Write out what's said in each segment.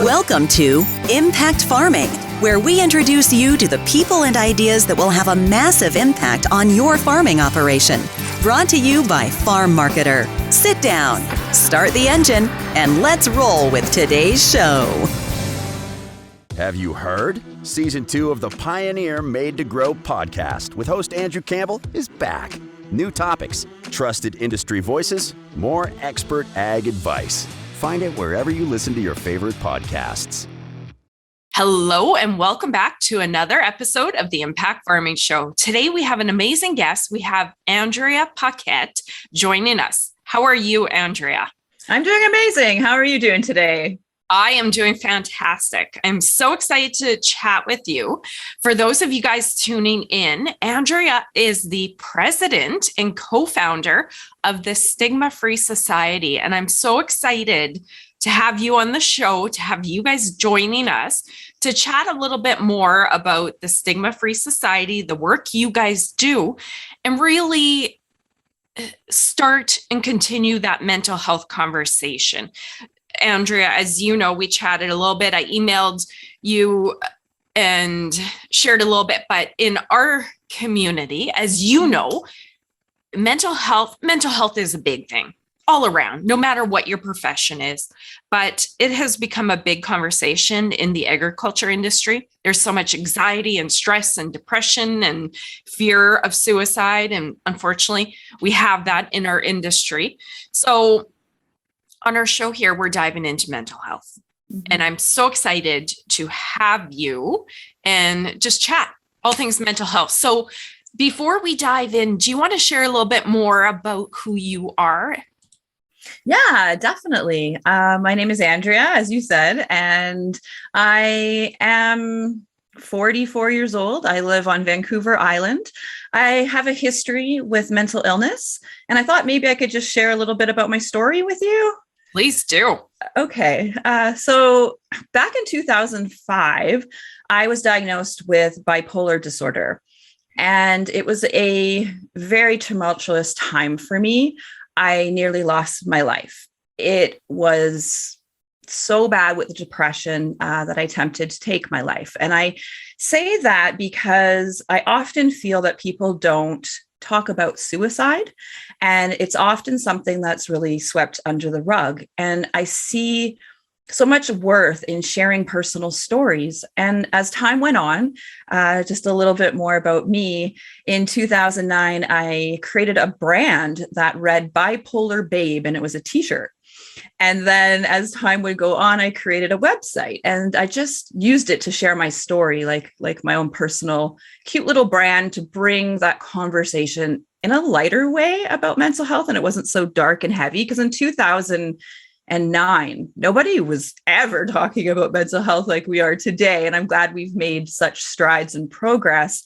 Welcome to Impact Farming, where we introduce you to the people and ideas that will have a massive impact on your farming operation. Brought to you by Farm Marketer. Sit down, start the engine, and let's roll with today's show. Have you heard? Season 2 of the Pioneer Made to Grow podcast with host Andrew Campbell is back. New topics, trusted industry voices, more expert ag advice. Find it wherever you listen to your favorite podcasts. Hello and welcome back to another episode of the Impact Farming Show. Today we have an amazing guest. We have Andrea Paquette joining us. How are you, Andrea? I'm doing amazing. How are you doing today? I am doing fantastic. I'm so excited to chat with you. For those of you guys tuning in, Andrea is the president and co-founder of the Stigma-Free Society. And I'm so excited to have you on the show, to have you guys joining us to chat a little bit more about the Stigma-Free Society, the work you guys do, and really start and continue that mental health conversation. Andrea, as you know, we chatted a little bit. I emailed you and shared a little bit, but in our community, as you know, mental health is a big thing all around, no matter what your profession is. But it has become a big conversation in the agriculture industry. There's so much anxiety and stress and depression and fear of suicide. And unfortunately, we have that in our industry. So on our show here, we're diving into mental health. And I'm so excited to have you and just chat all things mental health. So before we dive in, do you want to share a little bit more about who you are? Yeah, definitely. My name is Andrea, as you said, and I am 44 years old. I live on Vancouver Island. I have a history with mental illness, and I thought maybe I could just share a little bit about my story with you. Please do. Okay. So back in 2005, I was diagnosed with bipolar disorder, and it was a very tumultuous time for me. I nearly lost my life. It was so bad with the depression that I attempted to take my life. And I say that because I often feel that people don't talk about suicide, and it's often something that's really swept under the rug. And I see so much worth in sharing personal stories. And as time went on, just a little bit more about me. In 2009, I created a brand that read Bipolar Babe, and it was a t-shirt. And then as time would go on, I created a website, and I just used it to share my story, like my own personal cute little brand, to bring that conversation in a lighter way about mental health. And it wasn't so dark and heavy, because in 2009, nobody was ever talking about mental health like we are today. And I'm glad we've made such strides and progress.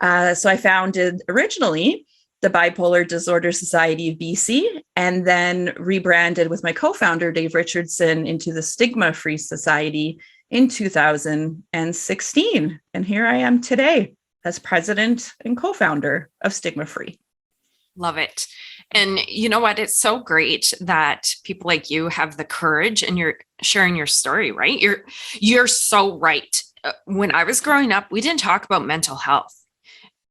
So I founded originally the Bipolar Disorder Society of BC, and then rebranded with my co-founder, Dave Richardson, into the Stigma-Free Society in 2016. And here I am today as president and co-founder of Stigma-Free. Love it. And you know what? It's so great that people like you have the courage and you're sharing your story, right? You're so right. When I was growing up, we didn't talk about mental health.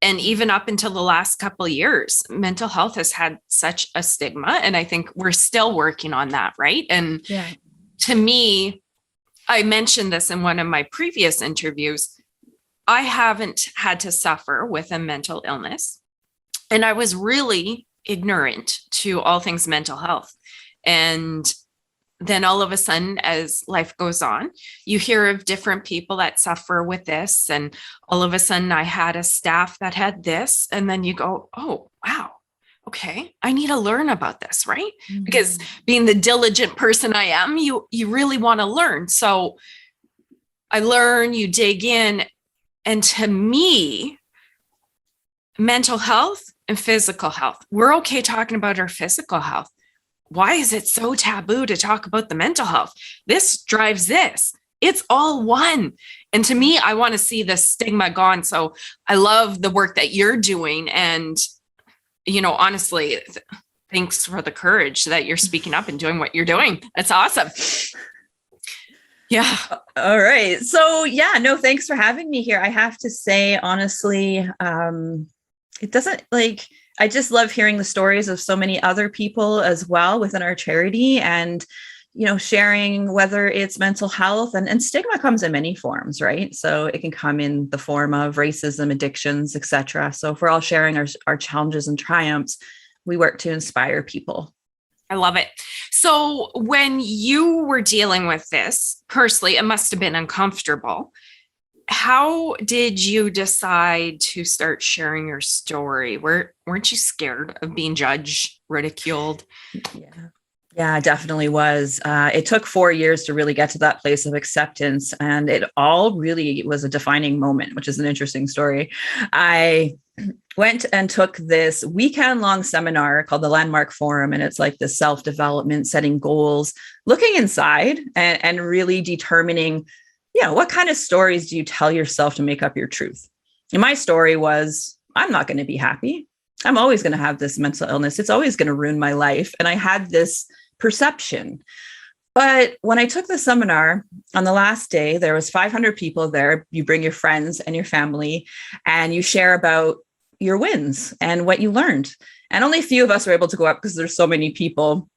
And even up until the last couple of years, mental health has had such a stigma. And I think we're still working on that, right? And to me, I mentioned this in one of my previous interviews. I haven't had to suffer with a mental illness. And I was really ignorant to all things mental health. And then all of a sudden, as life goes on, you hear of different people that suffer with this. And all of a sudden I had a staff that had this. And then you go, oh, wow. Okay, I need to learn about this, right? Mm-hmm. Because being the diligent person I am, you really want to learn. So I learn, you dig in. And to me, mental health and physical health, we're okay talking about our physical health. Why is it so taboo to talk about the mental health? This drives this. It's all one. And to me, I want to see the stigma gone. So I love the work that you're doing. And, you know, honestly, thanks for the courage that you're speaking up and doing what you're doing. That's awesome. Yeah. All right. So yeah, no, thanks for having me here. I have to say, honestly, it doesn't like, I just love hearing the stories of so many other people as well within our charity, and, sharing whether it's mental health, and stigma comes in many forms, right? So it can come in the form of racism, addictions, etc. So if we're all sharing our challenges and triumphs, we work to inspire people. I love it. So when you were dealing with this personally, it must have been uncomfortable. How did you decide to start sharing your story? Weren't you scared of being judged, ridiculed? Yeah. Yeah, it definitely was. It took 4 years to really get to that place of acceptance. And it all really was a defining moment, which is an interesting story. I went and took this weekend-long seminar called the Landmark Forum. And it's like the self-development, setting goals, looking inside and really determining, what kind of stories do you tell yourself to make up your truth? And my story was, I'm not going to be happy. I'm always going to have this mental illness. It's always going to ruin my life. And I had this perception. But when I took the seminar on the last day, there was 500 people there. You bring your friends and your family, and you share about your wins and what you learned. And only a few of us were able to go up because there's so many people.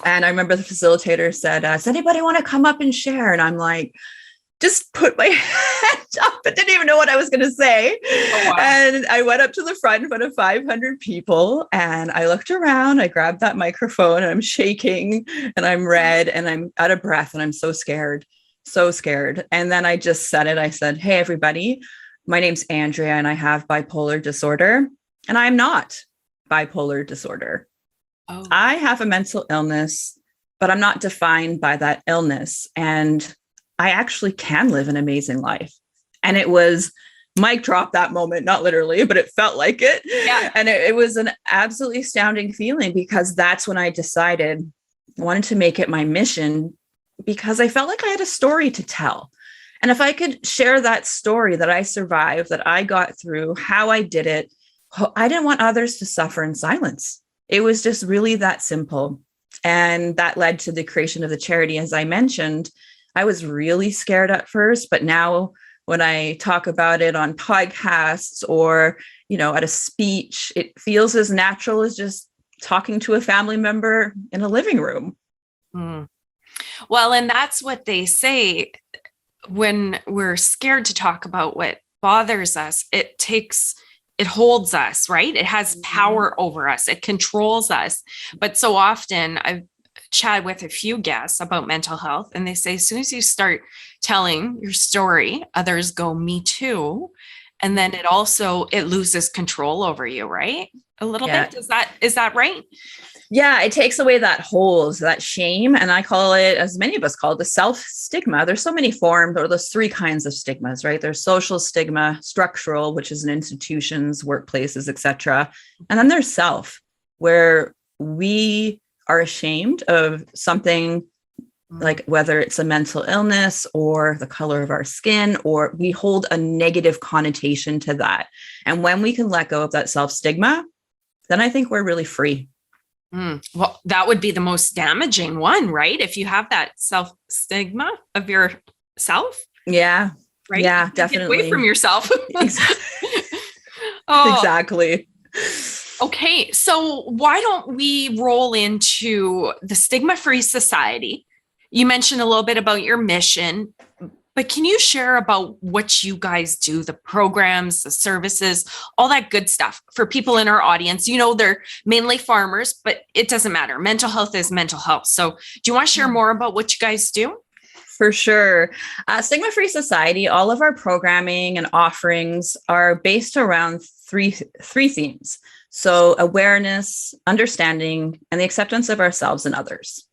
And I remember the facilitator said, does anybody want to come up and share? And I'm like, just put my hand up. I didn't even know what I was going to say. Oh, wow. And I went up to the front in front of 500 people, and I looked around, I grabbed that microphone, and I'm shaking and I'm red and I'm out of breath and I'm so scared. And then I just said it. I said, hey, everybody, my name's Andrea and I have bipolar disorder, and I'm not bipolar disorder. Oh. I have a mental illness, but I'm not defined by that illness. And I actually can live an amazing life. And it was mic drop that moment, not literally, but it felt like it. Yeah. And it was an absolutely astounding feeling, because that's when I decided I wanted to make it my mission, because I felt like I had a story to tell. And if I could share that story that I survived, that I got through, how I did it, I didn't want others to suffer in silence. It was just really that simple. And that led to the creation of the charity. As I mentioned, I was really scared at first, but now when I talk about it on podcasts or, at a speech, it feels as natural as just talking to a family member in a living room. Mm. Well, and that's what they say when we're scared to talk about what bothers us. It holds us, right? It has power over us. It controls us. But so often I've chat with a few guests about mental health, and they say as soon as you start telling your story, others go, me too. And then it loses control over you, right? A little bit. Is that right? Yeah, it takes away that hold, that shame. And I call it, as many of us call it, the self stigma. There's so many forms, or there's 3 kinds of stigmas, right? There's social stigma, structural, which is in institutions, workplaces, etc. And then there's self, where we are ashamed of something, like whether it's a mental illness or the color of our skin, or we hold a negative connotation to that. And when we can let go of that self stigma, then I think we're really free. Well, that would be the most damaging one, right? If you have that self stigma of yourself. Yeah. Right. Yeah, definitely. Get away from yourself. Exactly. Okay, so why don't we roll into the Stigma-Free Society? You mentioned a little bit about your mission, but can you share about what you guys do, the programs, the services, all that good stuff for people in our audience? They're mainly farmers, but it doesn't matter. Mental health is mental health. So do you want to share more about what you guys do? For sure. Stigma-Free Society, all of our programming and offerings are based around three themes. So awareness, understanding, and the acceptance of ourselves and others.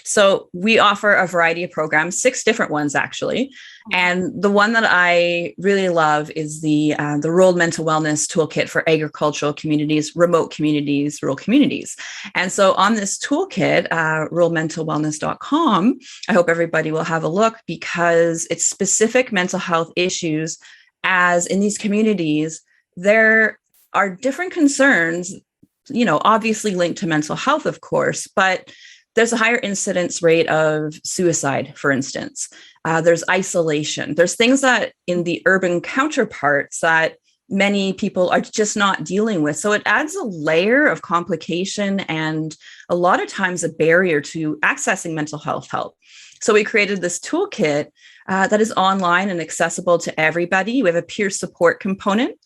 So we offer a variety of programs, 6 different ones actually. And the one that I really love is the Rural Mental Wellness Toolkit for agricultural communities, remote communities, rural communities. And so on this toolkit, ruralmentalwellness.com, I hope everybody will have a look, because it's specific mental health issues, as in these communities, there are different concerns, obviously linked to mental health, of course, but there's a higher incidence rate of suicide, for instance. There's isolation. There's things that in the urban counterparts that many people are just not dealing with. So it adds a layer of complication and a lot of times a barrier to accessing mental health help. So we created this toolkit that is online and accessible to everybody. We have a peer support component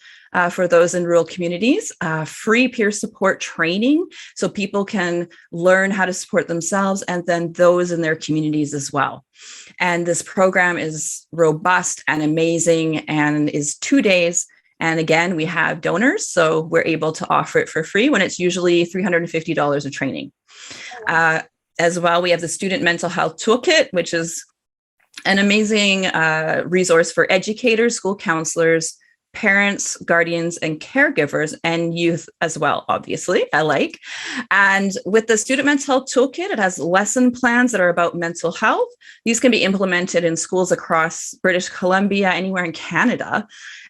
for those in rural communities, free peer support training so people can learn how to support themselves and then those in their communities as well. And this program is robust and amazing and is 2 days. And again, we have donors, so we're able to offer it for free when it's usually $350 of training. As well, we have the Student Mental Health Toolkit, which is an amazing resource for educators, school counselors, parents, guardians, and caregivers, and youth as well, obviously, And with the Student Mental Health Toolkit, it has lesson plans that are about mental health. These can be implemented in schools across British Columbia, anywhere in Canada.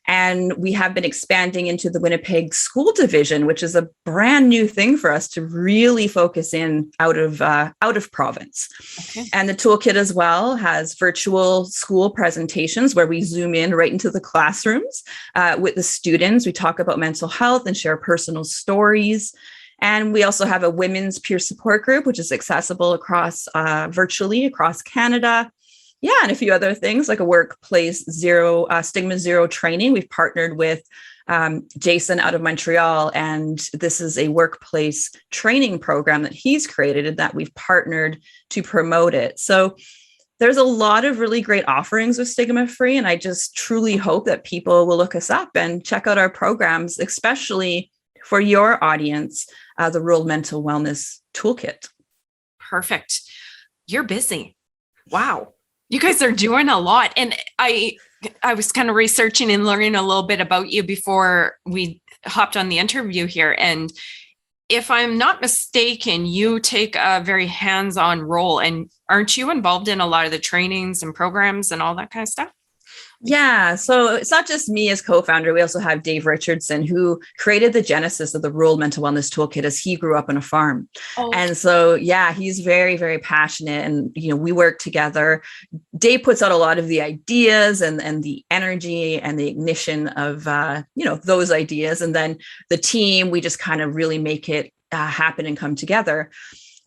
And we have been expanding into the Winnipeg School Division, which is a brand new thing for us to really focus in out of province. Okay. And the toolkit as well has virtual school presentations where we zoom in right into the classrooms with the students. We talk about mental health and share personal stories. And we also have a women's peer support group, which is accessible across virtually across Canada. Yeah, and a few other things like a workplace stigma zero training. We've partnered with Jason out of Montreal, and this is a workplace training program that he's created and that we've partnered to promote it. So there's a lot of really great offerings with Stigma-Free, and I just truly hope that people will look us up and check out our programs, especially for your audience, the Rural Mental Wellness Toolkit. Perfect. You're busy. Wow. You guys are doing a lot. And I was kind of researching and learning a little bit about you before we hopped on the interview here. And if I'm not mistaken, you take a very hands-on role. And aren't you involved in a lot of the trainings and programs and all that kind of stuff? Yeah, so it's not just me as co-founder. We also have Dave Richardson, who created the genesis of the Rural Mental Wellness Toolkit as he grew up on a farm. Oh. And so, yeah, he's very, very passionate. And, we work together. Dave puts out a lot of the ideas and the energy and the ignition of, those ideas. And then the team, we just kind of really make it happen and come together.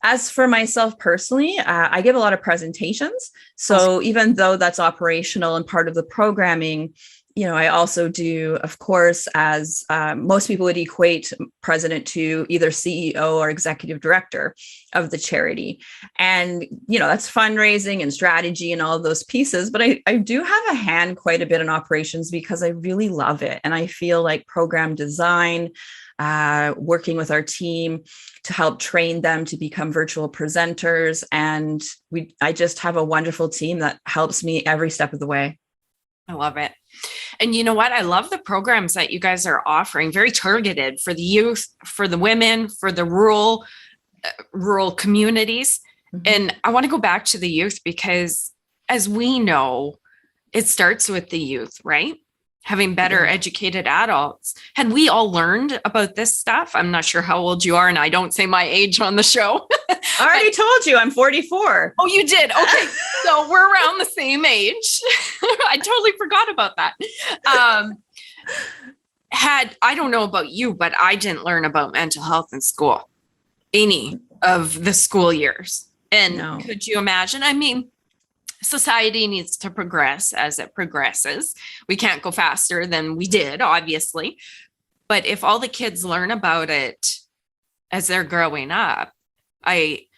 As for myself personally, I give a lot of presentations. So even though that's operational and part of the programming, I also do, of course, as most people would equate president to either CEO or executive director of the charity. And, that's fundraising and strategy and all of those pieces. But I do have a hand quite a bit in operations because I really love it. And I feel like program design, working with our team to help train them to become virtual presenters. And I just have a wonderful team that helps me every step of the way. I love it. And you know what? I love the programs that you guys are offering, very targeted for the youth, for the women, for the rural communities. Mm-hmm. And I want to go back to the youth because as we know, it starts with the youth, right? Having better educated adults. Had we all learned about this stuff? I'm not sure how old you are, and I don't say my age on the show. I already told you I'm 44. Oh, you did? Okay. So we're around the same age. I totally forgot about that. I don't know about you, but I didn't learn about mental health in school, any of the school years. And Could you imagine? I mean, society needs to progress as it progresses. We can't go faster than we did, obviously. But if all the kids learn about it as they're growing up, I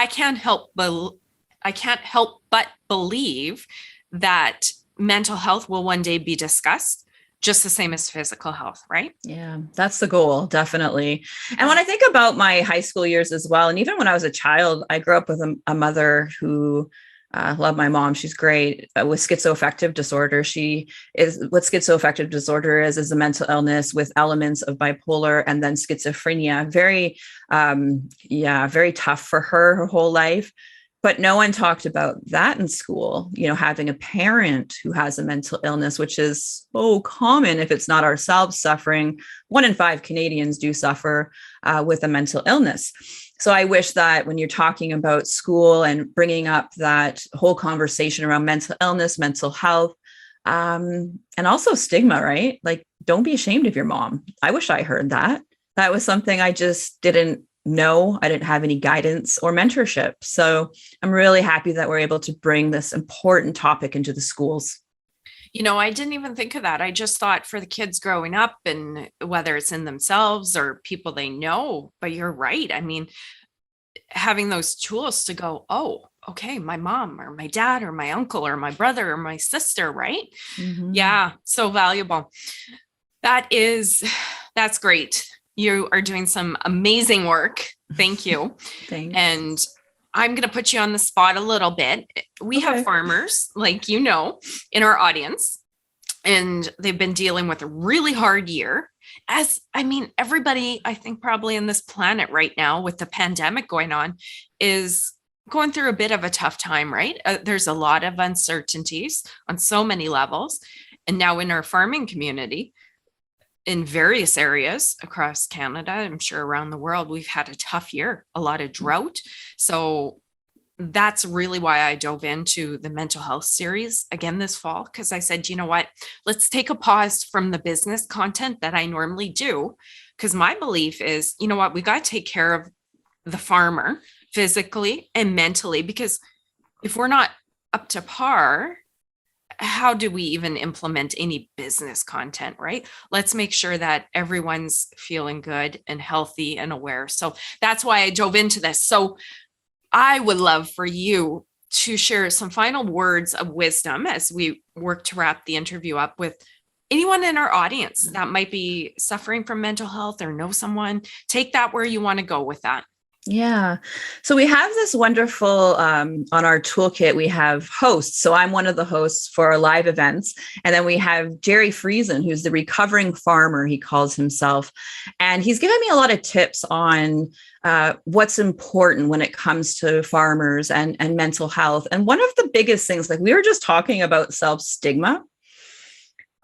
can't help but believe that mental health will one day be discussed just the same as physical health, right? Yeah, that's the goal, definitely. And when I think about my high school years as well, and even when I was a child, I grew up with a mother who love my mom. She's great with schizoaffective disorder. What schizoaffective disorder is a mental illness with elements of bipolar and then schizophrenia. Very, very tough for her whole life. But no one talked about that in school, having a parent who has a mental illness, which is so common if it's not ourselves suffering. 1 in 5 Canadians do suffer with a mental illness. So I wish that when you're talking about school and bringing up that whole conversation around mental illness, mental health, and also stigma, right? Like, don't be ashamed of your mom. I wish I heard that. That was something I just didn't know. I didn't have any guidance or mentorship. So I'm really happy that we're able to bring this important topic into the schools. I didn't even think of that. I just thought for the kids growing up, and whether it's in themselves or people they know, but you're right. I mean, having those tools to go, oh, okay, my mom or my dad or my uncle or my brother or my sister, right? Mm-hmm. Yeah, so valuable. That's great. You are doing some amazing work. Thank you. Thanks. And I'm going to put you on the spot a little bit. We have farmers, like in our audience, and they've been dealing with a really hard year. Everybody, I think probably in this planet right now with the pandemic going on is going through a bit of a tough time, right? There's a lot of uncertainties on so many levels. And now in our farming community, in various areas across Canada, I'm sure around the world, we've had a tough year, a lot of drought. So that's really why I dove into the mental health series again this fall, because I said, you know what, let's take a pause from the business content that I normally do. Because my belief is, you know what, we got to take care of the farmer physically and mentally, because if we're not up to par, how do we even implement any business content, right? Let's make sure that everyone's feeling good and healthy and aware. So that's why I dove into this. So I would love for you to share some final words of wisdom as we work to wrap the interview up with anyone in our audience that might be suffering from mental health or know someone. Take that where you want to go with that. Yeah. So we have this wonderful, on our toolkit, we have hosts. So I'm one of the hosts for our live events. And then we have Jerry Friesen, who's the recovering farmer, he calls himself. And he's given me a lot of tips on what's important when it comes to farmers and mental health. And one of the biggest things, like we were just talking about self stigma.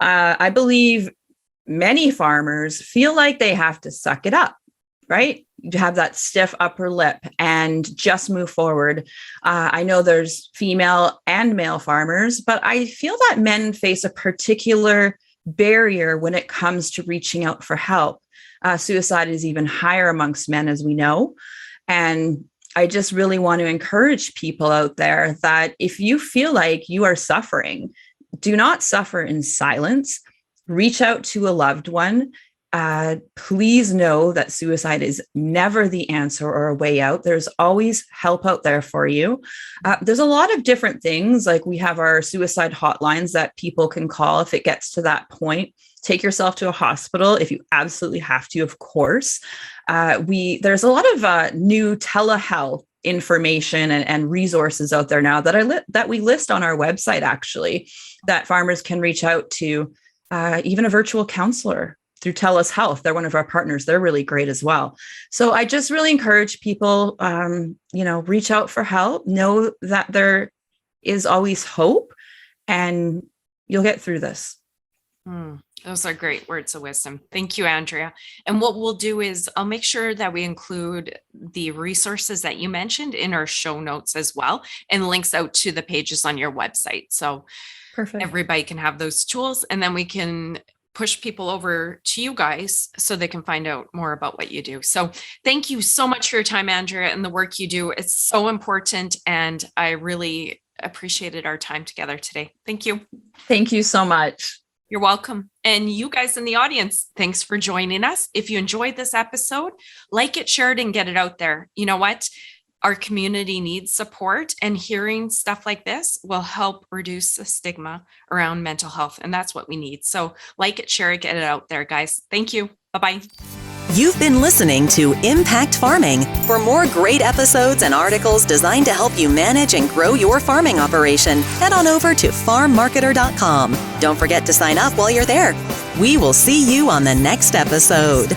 I believe many farmers feel like they have to suck it up, right? You have that stiff upper lip and just move forward. I know there's female and male farmers, but I feel that men face a particular barrier when it comes to reaching out for help. Suicide is even higher amongst men, as we know. And I just really want to encourage people out there that if you feel like you are suffering, do not suffer in silence. Reach out to a loved one. Please know that suicide is never the answer or a way out. There's always help out there for you. There's a lot of different things. Like we have our suicide hotlines that people can call if it gets to that point. Take yourself to a hospital if you absolutely have to, of course. There's a lot of new telehealth information and resources out there now that we list on our website, actually, that farmers can reach out to, even a virtual counselor through TELUS Health. They're one of our partners. They're really great as well. So I just really encourage people, reach out for help, know that there is always hope and you'll get through this. Those are great words of wisdom. Thank you, Andrea. And what we'll do is I'll make sure that we include the resources that you mentioned in our show notes as well, and links out to the pages on your website. So perfect. Everybody can have those tools, and then we can push people over to you guys so they can find out more about what you do. So thank you so much for your time, Andrea, and the work you do. It's so important, and I really appreciated our time together today. Thank you. Thank you so much. You're welcome. And you guys in the audience, thanks for joining us. If you enjoyed this episode, like it, share it, and get it out there. You know what? Our community needs support, and hearing stuff like this will help reduce the stigma around mental health. And that's what we need. So like it, share it, get it out there, guys. Thank you. Bye-bye. You've been listening to Impact Farming. For more great episodes and articles designed to help you manage and grow your farming operation, head on over to farmmarketer.com. Don't forget to sign up while you're there. We will see you on the next episode.